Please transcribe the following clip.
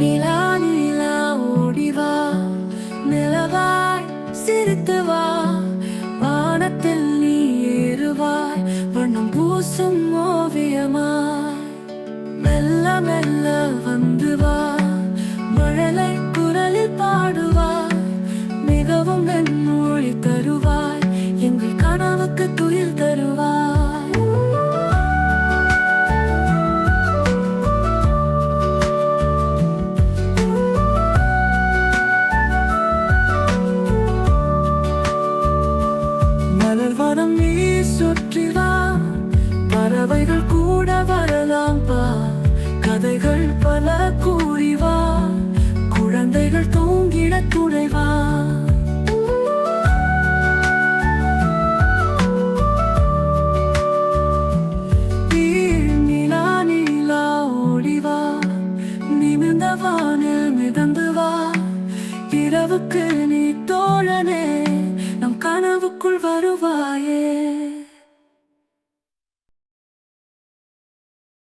நிலா நிலா ஓடிவா, நிலவாய் சிரித்து வா, வானத்தில் நீ ஏறுவாய், வண்ணம் பூசும் ஓவியமாய். மெல்ல மெல்ல வந்து வா, மழலை குரலில் பாடுவாய், மிகவும் நன்மொழி தருவாய், எங்கள் கனவுக்கு துயில் தருவாய். மலர்வனம் நீ சுற்றி வா, பறவைகள் கூட வரலாம் பா, கதைகள் பல கூறி வா, குழந்தைகள் தூங்கிட துணை வா. நிலா நிலா ஓடி வா, நிமிர்ந்த வானில் மிதந்து வா, இரவுக்கு நீ தோழனே, நம் கனவுக்குள் வருவாயே.